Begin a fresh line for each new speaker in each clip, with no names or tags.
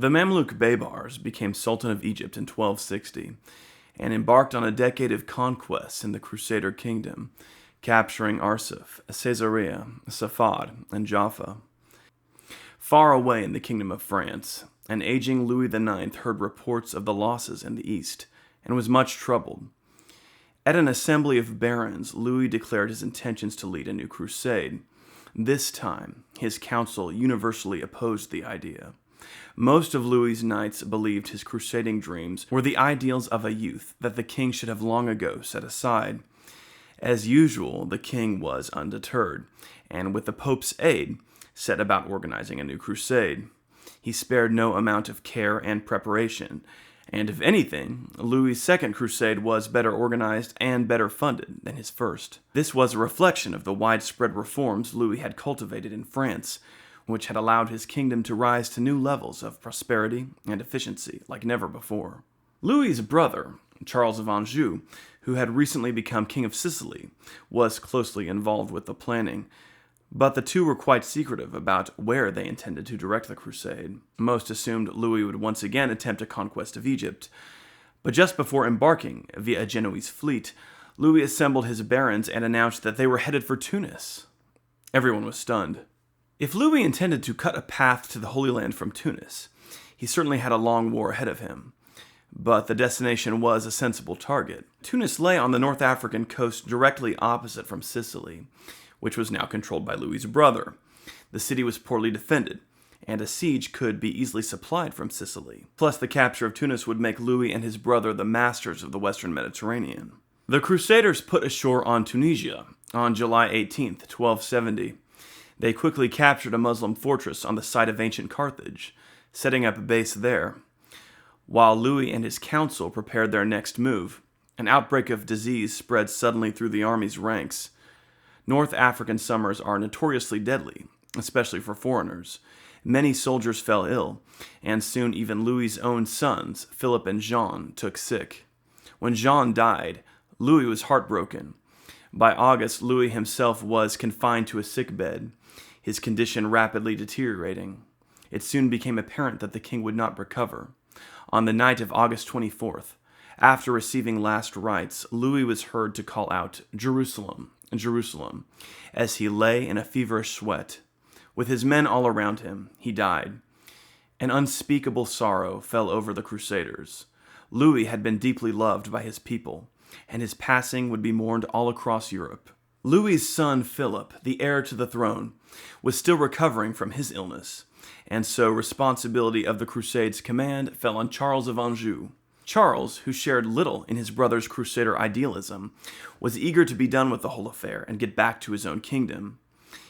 The Mamluk Baybars became Sultan of Egypt in 1260 and embarked on a decade of conquests in the Crusader kingdom, capturing Arsuf, Caesarea, Safad, and Jaffa. Far away in the Kingdom of France, an aging Louis IX heard reports of the losses in the east and was much troubled. At an assembly of barons, Louis declared his intentions to lead a new crusade. This time, his council universally opposed the idea. Most of Louis's knights believed his crusading dreams were the ideals of a youth that the king should have long ago set aside. As usual, the king was undeterred, and with the Pope's aid, set about organizing a new crusade. He spared no amount of care and preparation, and if anything, Louis's second crusade was better organized and better funded than his first. This was a reflection of the widespread reforms Louis had cultivated in France, which had allowed his kingdom to rise to new levels of prosperity and efficiency like never before. Louis's brother, Charles of Anjou, who had recently become King of Sicily, was closely involved with the planning, but the two were quite secretive about where they intended to direct the crusade. Most assumed Louis would once again attempt a conquest of Egypt, but just before embarking via a Genoese fleet, Louis assembled his barons and announced that they were headed for Tunis. Everyone was stunned. If Louis intended to cut a path to the Holy Land from Tunis, he certainly had a long war ahead of him. But the destination was a sensible target. Tunis lay on the North African coast directly opposite from Sicily, which was now controlled by Louis's brother. The city was poorly defended, and a siege could be easily supplied from Sicily. Plus, the capture of Tunis would make Louis and his brother the masters of the Western Mediterranean. The Crusaders put ashore on Tunisia on July 18th, 1270. They quickly captured a Muslim fortress on the site of ancient Carthage, setting up a base there. While Louis and his council prepared their next move, an outbreak of disease spread suddenly through the army's ranks. North African summers are notoriously deadly, especially for foreigners. Many soldiers fell ill, and soon even Louis's own sons, Philip and Jean, took sick. When Jean died, Louis was heartbroken. By August, Louis himself was confined to a sick bed, his condition rapidly deteriorating. It soon became apparent that the king would not recover. On the night of August 24th, after receiving last rites, Louis was heard to call out, "Jerusalem, Jerusalem," as he lay in a feverish sweat. With his men all around him, he died. An unspeakable sorrow fell over the Crusaders. Louis had been deeply loved by his people, and his passing would be mourned all across Europe. Louis's son Philip, the heir to the throne, was still recovering from his illness, and so responsibility of the Crusades' command fell on Charles of Anjou. Charles, who shared little in his brother's Crusader idealism, was eager to be done with the whole affair and get back to his own kingdom.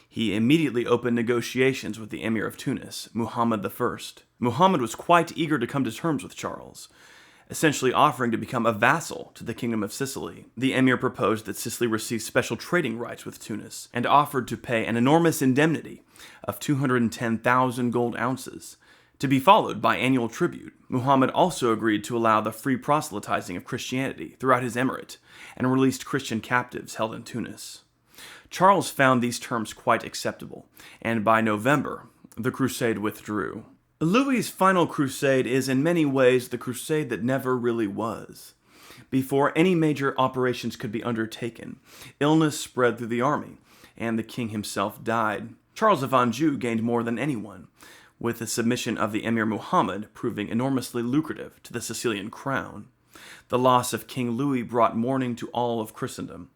He immediately opened negotiations with the Emir of Tunis, Muhammad I. Muhammad was quite eager to come to terms with Charles, essentially offering to become a vassal to the Kingdom of Sicily. The emir proposed that Sicily receive special trading rights with Tunis and offered to pay an enormous indemnity of 210,000 gold ounces, to be followed by annual tribute. Muhammad also agreed to allow the free proselytizing of Christianity throughout his emirate and released Christian captives held in Tunis. Charles found these terms quite acceptable, and by November, the crusade withdrew. Louis's final crusade is in many ways the crusade that never really was. Before any major operations could be undertaken, illness spread through the army, and the king himself died. Charles of Anjou gained more than anyone, with the submission of the Emir Muhammad proving enormously lucrative to the Sicilian crown. The loss of King Louis brought mourning to all of Christendom.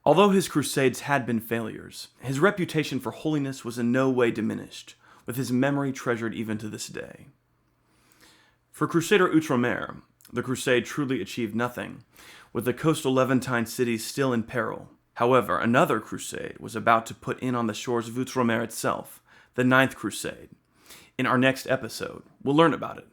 Although his crusades had been failures, his reputation for holiness was in no way diminished, with his memory treasured even to this day. For Crusader Outremer, the crusade truly achieved nothing, with the coastal Levantine cities still in peril. However, another crusade was about to put in on the shores of Outremer itself, the Ninth Crusade. In our next episode, we'll learn about it.